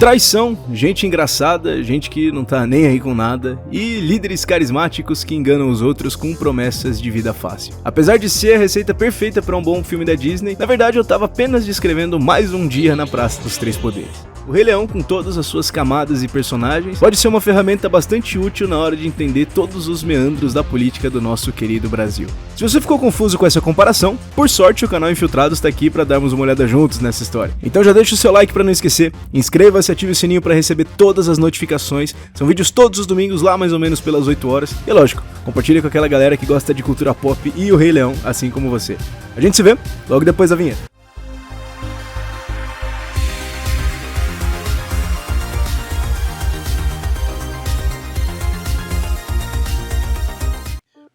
Traição, gente engraçada, gente que não tá nem aí com nada, e líderes carismáticos que enganam os outros com promessas de vida fácil. Apesar de ser a receita perfeita para um bom filme da Disney, na verdade eu tava apenas descrevendo mais um dia na Praça dos Três Poderes. O Rei Leão, com todas as suas camadas e personagens, pode ser uma ferramenta bastante útil na hora de entender todos os meandros da política do nosso querido Brasil. Se você ficou confuso com essa comparação, por sorte o canal Infiltrados está aqui para darmos uma olhada juntos nessa história. Então já deixa o seu like para não esquecer, inscreva-se, ative o sininho para receber todas as notificações, são vídeos todos os domingos lá mais ou menos pelas 8 horas, e lógico, compartilhe com aquela galera que gosta de cultura pop e o Rei Leão, assim como você. A gente se vê logo depois da vinheta.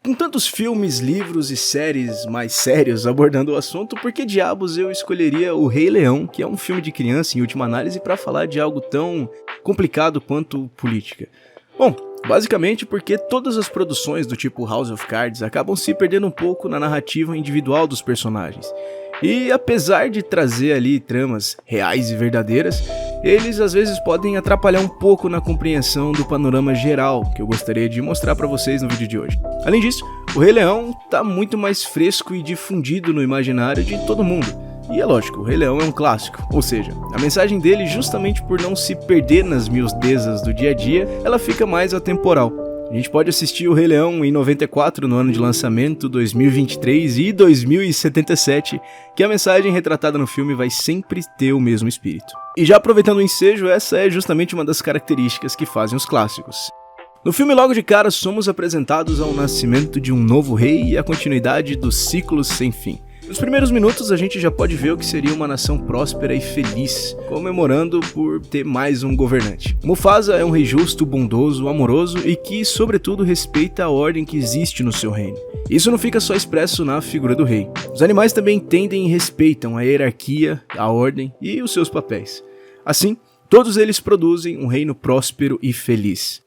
Com tantos filmes, livros e séries mais sérios abordando o assunto, por que diabos eu escolheria O Rei Leão, que é um filme de criança em última análise, para falar de algo tão complicado quanto política? Bom, basicamente porque todas as produções do tipo House of Cards acabam se perdendo um pouco na narrativa individual dos personagens. E apesar de trazer ali tramas reais e verdadeiras, eles às vezes podem atrapalhar um pouco na compreensão do panorama geral que eu gostaria de mostrar para vocês no vídeo de hoje. Além disso, o Rei Leão tá muito mais fresco e difundido no imaginário de todo mundo. E é lógico, o Rei Leão é um clássico, ou seja, a mensagem dele, justamente por não se perder nas miudezas do dia a dia, ela fica mais atemporal. A gente pode assistir o Rei Leão em 94, no ano de lançamento, 2023 e 2077, que a mensagem retratada no filme vai sempre ter o mesmo espírito. E já aproveitando o ensejo, essa é justamente uma das características que fazem os clássicos. No filme, logo de cara, somos apresentados ao nascimento de um novo rei e a continuidade dos ciclos sem fim. Nos primeiros minutos a gente já pode ver o que seria uma nação próspera e feliz, comemorando por ter mais um governante. Mufasa é um rei justo, bondoso, amoroso e que, sobretudo, respeita a ordem que existe no seu reino. Isso não fica só expresso na figura do rei. Os animais também entendem e respeitam a hierarquia, a ordem e os seus papéis. Assim, todos eles produzem um reino próspero e feliz.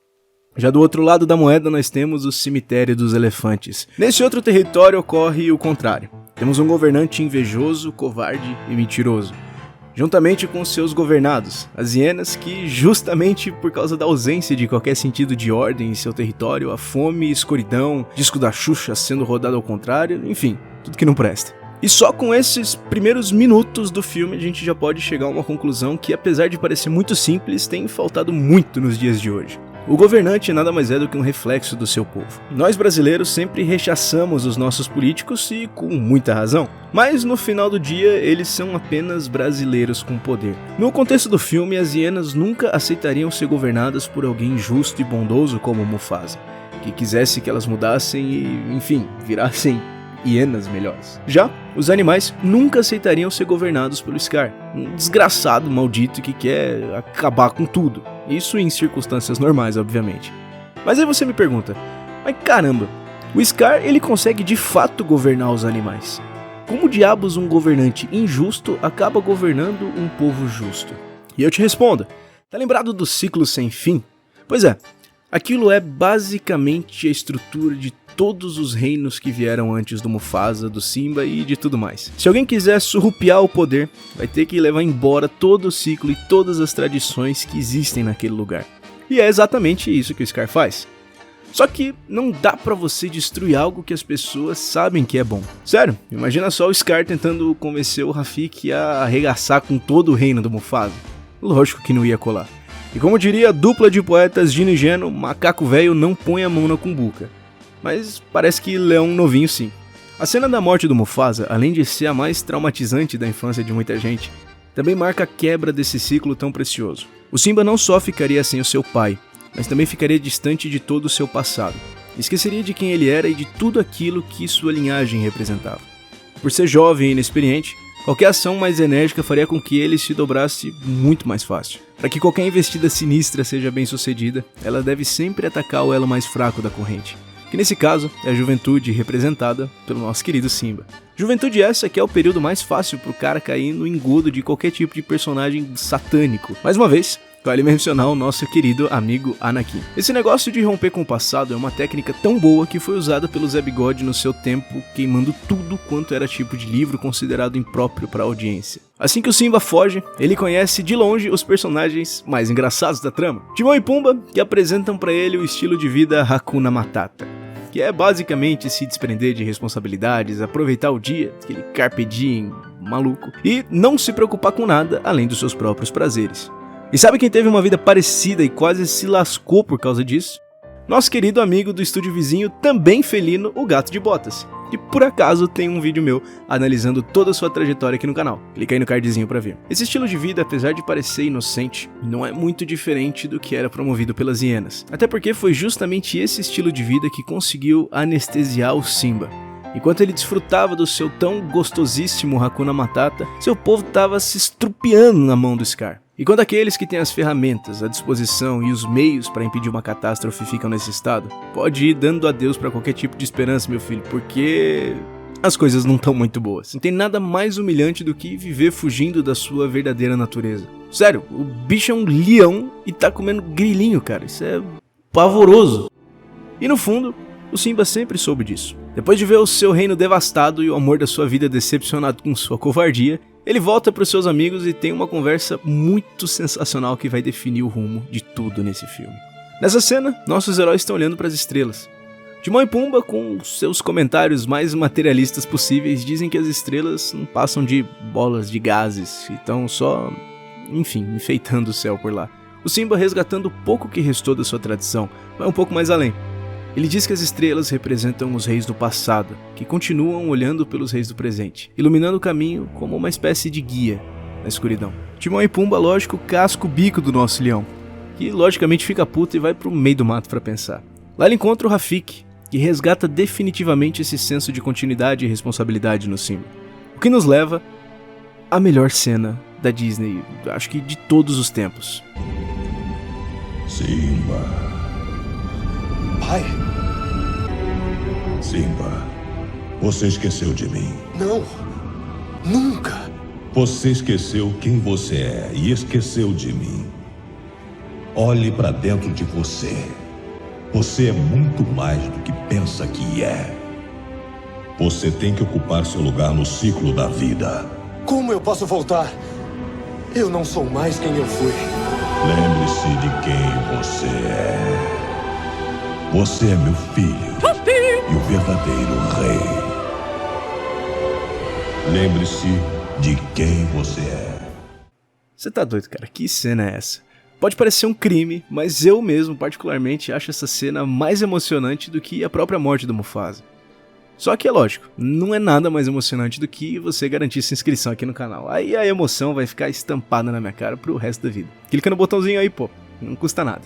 Já do outro lado da moeda nós temos o cemitério dos elefantes. Nesse outro território ocorre o contrário. Temos um governante invejoso, covarde e mentiroso, juntamente com seus governados, as hienas, que justamente por causa da ausência de qualquer sentido de ordem em seu território, a fome, escuridão, disco da Xuxa sendo rodado ao contrário, enfim, tudo que não presta. E só com esses primeiros minutos do filme a gente já pode chegar a uma conclusão que, apesar de parecer muito simples, tem faltado muito nos dias de hoje. O governante nada mais é do que um reflexo do seu povo. Nós brasileiros sempre rechaçamos os nossos políticos e com muita razão. Mas no final do dia eles são apenas brasileiros com poder. No contexto do filme, as hienas nunca aceitariam ser governadas por alguém justo e bondoso como Mufasa, que quisesse que elas mudassem e, enfim, virassem hienas melhores. Já os animais nunca aceitariam ser governados pelo Scar, um desgraçado maldito que quer acabar com tudo. Isso em circunstâncias normais, obviamente. Mas aí você me pergunta, mas caramba, o Scar ele consegue de fato governar os animais. Como diabos um governante injusto acaba governando um povo justo? E eu te respondo, tá lembrado do ciclo sem fim? Pois é, aquilo é basicamente a estrutura de todos os reinos que vieram antes do Mufasa, do Simba e de tudo mais. Se alguém quiser surrupiar o poder, vai ter que levar embora todo o ciclo e todas as tradições que existem naquele lugar. E é exatamente isso que o Scar faz. Só que não dá pra você destruir algo que as pessoas sabem que é bom. Sério, imagina só o Scar tentando convencer o Rafiki a arregaçar com todo o reino do Mufasa. Lógico que não ia colar. E como diria a dupla de poetas Gino e Geno, macaco velho não põe a mão na cumbuca. Mas parece que Leão novinho sim. A cena da morte do Mufasa, além de ser a mais traumatizante da infância de muita gente, também marca a quebra desse ciclo tão precioso. O Simba não só ficaria sem o seu pai, mas também ficaria distante de todo o seu passado. Esqueceria de quem ele era e de tudo aquilo que sua linhagem representava. Por ser jovem e inexperiente, qualquer ação mais enérgica faria com que ele se dobrasse muito mais fácil. Para que qualquer investida sinistra seja bem sucedida, ela deve sempre atacar o elo mais fraco da corrente, que nesse caso é a juventude representada pelo nosso querido Simba. Juventude essa que é o período mais fácil pro cara cair no engodo de qualquer tipo de personagem satânico. Mais uma vez, Vale mencionar o nosso querido amigo Anakin. Esse negócio de romper com o passado é uma técnica tão boa que foi usada pelo Zé Bigode no seu tempo, queimando tudo quanto era tipo de livro considerado impróprio para a audiência. Assim que o Simba foge, ele conhece de longe os personagens mais engraçados da trama, Timão e Pumba, que apresentam para ele o estilo de vida Hakuna Matata, que é basicamente se desprender de responsabilidades, aproveitar o dia, aquele carpe diem maluco, e não se preocupar com nada além dos seus próprios prazeres. E sabe quem teve uma vida parecida e quase se lascou por causa disso? Nosso querido amigo do estúdio vizinho, também felino, o Gato de Botas, que por acaso tem um vídeo meu analisando toda a sua trajetória aqui no canal. Clica aí no cardzinho pra ver. Esse estilo de vida, apesar de parecer inocente, não é muito diferente do que era promovido pelas hienas. Até porque foi justamente esse estilo de vida que conseguiu anestesiar o Simba. Enquanto ele desfrutava do seu tão gostosíssimo Hakuna Matata, seu povo estava se estrupiando na mão do Scar. E quando aqueles que têm as ferramentas, a disposição e os meios para impedir uma catástrofe ficam nesse estado, pode ir dando adeus para qualquer tipo de esperança, meu filho, porque as coisas não estão muito boas. Não tem nada mais humilhante do que viver fugindo da sua verdadeira natureza. Sério, o bicho é um leão e tá comendo grilinho, cara. Isso é pavoroso. E no fundo, o Simba sempre soube disso. Depois de ver o seu reino devastado e o amor da sua vida decepcionado com sua covardia, ele volta para os seus amigos e tem uma conversa muito sensacional que vai definir o rumo de tudo nesse filme. Nessa cena, nossos heróis estão olhando para as estrelas. Timão e Pumba, com seus comentários mais materialistas possíveis, dizem que as estrelas não passam de bolas de gases e estão só, enfim, enfeitando o céu por lá. O Simba, resgatando o pouco que restou da sua tradição, vai um pouco mais além. Ele diz que as estrelas representam os reis do passado, que continuam olhando pelos reis do presente, iluminando o caminho como uma espécie de guia na escuridão. Timão e Pumba, lógico, casca o bico do nosso leão, que logicamente fica puto e vai pro meio do mato pra pensar. Lá ele encontra o Rafiki, que resgata definitivamente esse senso de continuidade e responsabilidade no Simba. O que nos leva à melhor cena da Disney, acho que de todos os tempos. Simba. Pai? Simba, você esqueceu de mim. Não, nunca. Você esqueceu quem você é e esqueceu de mim. Olhe para dentro de você. Você é muito mais do que pensa que é. Você tem que ocupar seu lugar no ciclo da vida. Como eu posso voltar? Eu não sou mais quem eu fui. Lembre-se de quem você é. Você é meu filho e o verdadeiro rei. Lembre-se de quem você é. Você tá doido, cara? Que cena é essa? Pode parecer um crime, mas eu mesmo, particularmente, acho essa cena mais emocionante do que a própria morte do Mufasa. Só que é lógico, não é nada mais emocionante do que você garantir sua inscrição aqui no canal. Aí a emoção vai ficar estampada na minha cara pro resto da vida. Clica no botãozinho aí, pô. Não custa nada.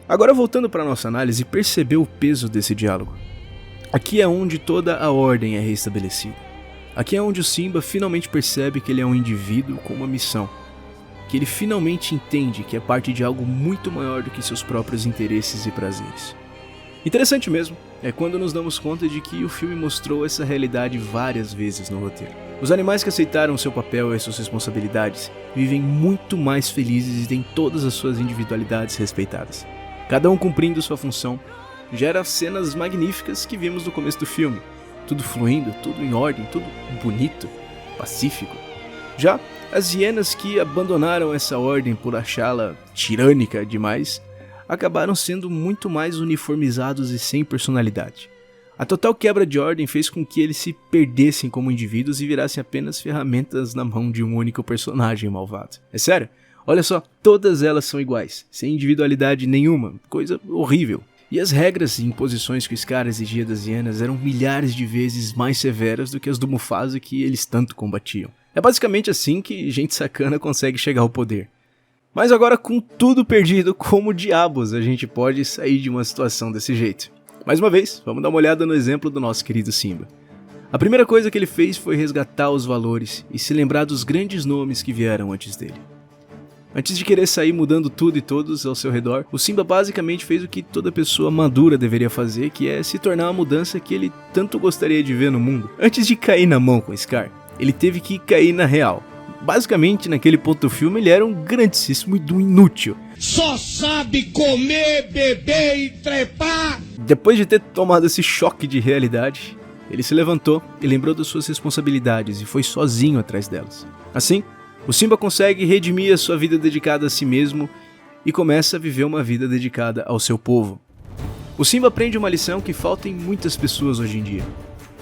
Agora, voltando para nossa análise, perceber o peso desse diálogo. Aqui é onde toda a ordem é restabelecida. Aqui é onde o Simba finalmente percebe que ele é um indivíduo com uma missão. Que ele finalmente entende que é parte de algo muito maior do que seus próprios interesses e prazeres. Interessante mesmo, é quando nos damos conta de que o filme mostrou essa realidade várias vezes no roteiro. Os animais que aceitaram seu papel e suas responsabilidades vivem muito mais felizes e têm todas as suas individualidades respeitadas. Cada um cumprindo sua função, gera cenas magníficas que vimos no começo do filme. Tudo fluindo, tudo em ordem, tudo bonito, pacífico. Já as hienas que abandonaram essa ordem por achá-la tirânica demais, acabaram sendo muito mais uniformizados e sem personalidade. A total quebra de ordem fez com que eles se perdessem como indivíduos e virassem apenas ferramentas na mão de um único personagem malvado. É sério? Olha só, todas elas são iguais, sem individualidade nenhuma, coisa horrível. E as regras e imposições que o Scar exigia das hienas eram milhares de vezes mais severas do que as do Mufasa que eles tanto combatiam. É basicamente assim que gente sacana consegue chegar ao poder. Mas agora, com tudo perdido, como diabos a gente pode sair de uma situação desse jeito? Mais uma vez, vamos dar uma olhada no exemplo do nosso querido Simba. A primeira coisa que ele fez foi resgatar os valores e se lembrar dos grandes nomes que vieram antes dele. Antes de querer sair mudando tudo e todos ao seu redor, o Simba basicamente fez o que toda pessoa madura deveria fazer, que é se tornar a mudança que ele tanto gostaria de ver no mundo. Antes de cair na mão com Scar, ele teve que cair na real. Basicamente, naquele ponto do filme, ele era um grandíssimo inútil. Só sabe comer, beber e trepar! Depois de ter tomado esse choque de realidade, ele se levantou e lembrou das suas responsabilidades e foi sozinho atrás delas. Assim, o Simba consegue redimir a sua vida dedicada a si mesmo e começa a viver uma vida dedicada ao seu povo. O Simba aprende uma lição que falta em muitas pessoas hoje em dia.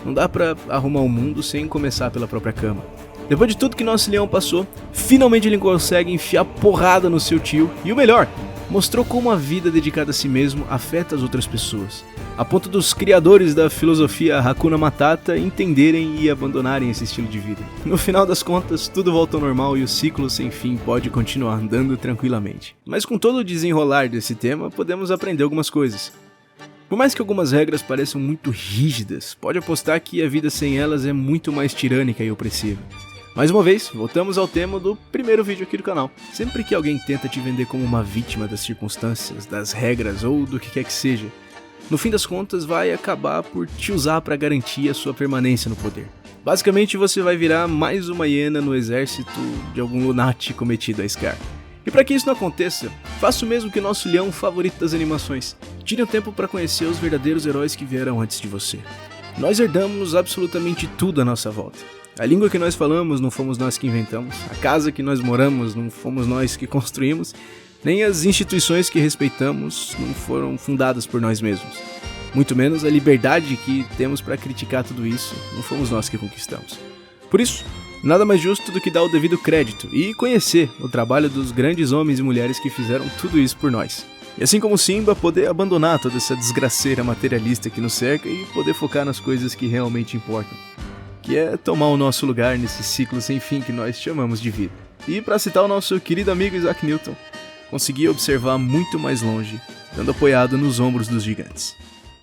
Não dá pra arrumar o mundo sem começar pela própria cama. Depois de tudo que nosso leão passou, finalmente ele consegue enfiar porrada no seu tio e o melhor, mostrou como a vida dedicada a si mesmo afeta as outras pessoas, a ponto dos criadores da filosofia Hakuna Matata entenderem e abandonarem esse estilo de vida. No final das contas, tudo volta ao normal e o ciclo sem fim pode continuar andando tranquilamente. Mas com todo o desenrolar desse tema, podemos aprender algumas coisas. Por mais que algumas regras pareçam muito rígidas, pode apostar que a vida sem elas é muito mais tirânica e opressiva. Mais uma vez, voltamos ao tema do primeiro vídeo aqui do canal. Sempre que alguém tenta te vender como uma vítima das circunstâncias, das regras ou do que quer que seja, no fim das contas vai acabar por te usar para garantir a sua permanência no poder. Basicamente você vai virar mais uma hiena no exército de algum lunático metido a Scar. E para que isso não aconteça, faça o mesmo que o nosso leão favorito das animações. Tire um tempo para conhecer os verdadeiros heróis que vieram antes de você. Nós herdamos absolutamente tudo à nossa volta. A língua que nós falamos não fomos nós que inventamos, a casa que nós moramos não fomos nós que construímos, nem as instituições que respeitamos não foram fundadas por nós mesmos. Muito menos a liberdade que temos para criticar tudo isso não fomos nós que conquistamos. Por isso, nada mais justo do que dar o devido crédito e conhecer o trabalho dos grandes homens e mulheres que fizeram tudo isso por nós. E assim como Simba, poder abandonar toda essa desgraceira materialista que nos cerca e poder focar nas coisas que realmente importam, que é tomar o nosso lugar nesse ciclo sem fim que nós chamamos de vida. E para citar o nosso querido amigo Isaac Newton, conseguir observar muito mais longe, estando apoiado nos ombros dos gigantes.